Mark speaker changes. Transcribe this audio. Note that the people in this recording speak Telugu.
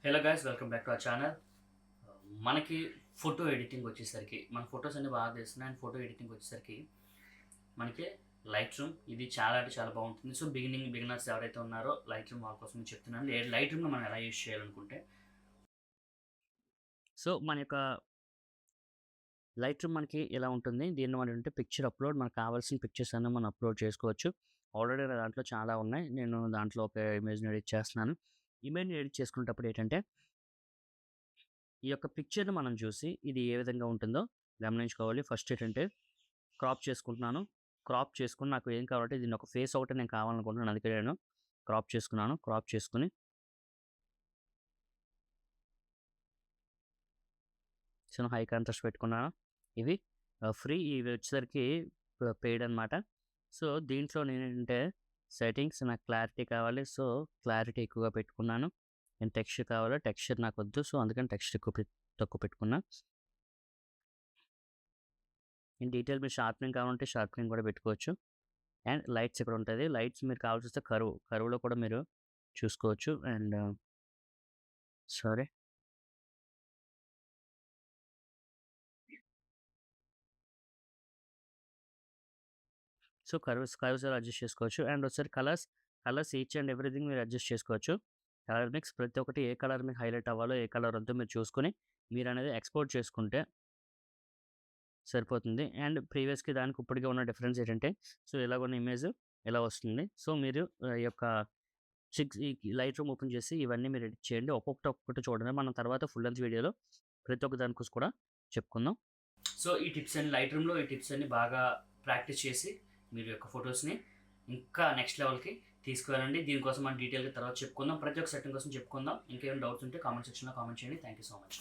Speaker 1: Hello guys, welcome back to our channel. మనకి ఫోటో ఎడిటింగ్ వచ్చేసరికి మన ఫొటోస్ అన్ని బాగా తీస్తున్నాయి. అండ్ ఫోటో ఎడిటింగ్ వచ్చేసరికి మనకి లైట్ రూమ్ ఇది చాలా అంటే చాలా బాగుంటుంది. సో బిగినర్స్ ఎవరైతే ఉన్నారో లైట్ రూమ్ వాళ్ళ కోసం చెప్తున్నాను. లైట్ రూమ్లో మనం ఎలా యూజ్ చేయాలనుకుంటే, సో మన యొక్క లైట్ రూమ్ మనకి ఎలా ఉంటుంది, దీన్ని మనం అంటే పిక్చర్ అప్లోడ్, మనకు కావాల్సిన పిక్చర్స్ అన్ని మనం అప్లోడ్ చేసుకోవచ్చు. ఆల్రెడీ నా దాంట్లో చాలా ఉన్నాయి. నేను దాంట్లో ఒక ఇమేజ్ని ఎడిట్ చేస్తున్నాను. ఇమేజ్ని ఎడిట్ చేసుకునేటప్పుడు ఏంటంటే, ఈ యొక్క పిక్చర్‌ని మనం చూసి ఇది ఏ విధంగా ఉంటుందో గమనించుకోవాలి. ఫస్ట్ ఏంటంటే క్రాప్ చేసుకుంటున్నాను. క్రాప్ చేసుకొని నాకు ఏం కావాలంటే దీన్ని ఒక ఫేస్ ఒకటే నేను కావాలనుకుంటున్నాను. అందుకే నేను క్రాప్ చేసుకున్నాను. క్రాప్ చేసుకొని సో, హై కాంట్రాస్ట్ పెట్టుకున్నాను. ఇవి ఫ్రీ, ఇవి వచ్చేసరికి పెయిడ్ అనమాట. సో, దీంట్లో నేనేంటంటే సెట్టింగ్స్ నాకు క్లారిటీ కావాలి. సో, క్లారిటీ ఎక్కువగా పెట్టుకున్నాను. అండ్ టెక్స్చర్ కావాలి. టెక్స్చర్ నాకొద్దు. సో, అందుకని టెక్స్చర్ తక్కువ పెట్టుకున్నా. ఇన్ డీటెయిల్ మీరు షార్పెనింగ్ కావాలంటే షార్పెనింగ్ కూడా పెట్టుకోవచ్చు. అండ్ లైట్స్ ఇక్కడ ఉంటది. లైట్స్ మీరు కావాల్సొస్తే కర్వ్‌లో కూడా మీరు చూసుకోవచ్చు. And sorry. సో, కర్వ్స్ అలా అడ్జస్ట్ చేసుకోవచ్చు. అండ్ ఒకసారి కలర్స్ ఈచ్ అండ్ ఎవ్రీథింగ్ మీరు అడ్జస్ట్ చేసుకోవచ్చు. కలర్ మిక్స్ ప్రతి ఒక్కటి ఏ కలర్ మీకు హైలైట్ అవ్వాలో, ఏ కలర్ వద్దో మీరు చూసుకొని మీరనేది ఎక్స్‌పోర్ట్ చేసుకుంటే సరిపోతుంది. అండ్ ప్రీవియస్‌కి దానికి ఇప్పటికి ఉన్న డిఫరెన్స్ ఏంటంటే, సో, ఇలాగున్న ఇమేజ్ ఇలా వస్తుంది. సో, మీరు ఈ యొక్క ఈ లైట్ రూమ్ ఓపెన్ చేసి ఇవన్నీ మీరు ఎడిట్ చేయండి. ఒక్కొక్కటి చూడండి. మనం తర్వాత ఫుల్ లెంగ్త్ వీడియోలో ప్రతి ఒక్క దాని గురించి కూడా చెప్పుకుందాం. సో, ఈ టిప్స్ అన్ని లైట్ రూమ్‌లో ఈ టిప్స్ అన్ని బాగా ప్రాక్టీస్ చేసి మీరు యొక్క ఫోటోస్‌ని ఇంకా నెక్స్ట్ లెవెల్‌కి తీసుకువెళ్ళండి. దీనికోసం మనం డీటెయిల్‌గా తర్వాత చెప్పుకుందాం. ప్రతి ఒక్క సెట్టింగ్ కోసం చెప్పుకుందాం. ఇంకేమైనా డౌట్స్ ఉంటే కామెంట్ సెక్షన్‌లో కామెంట్ చేయండి. Thank you so much.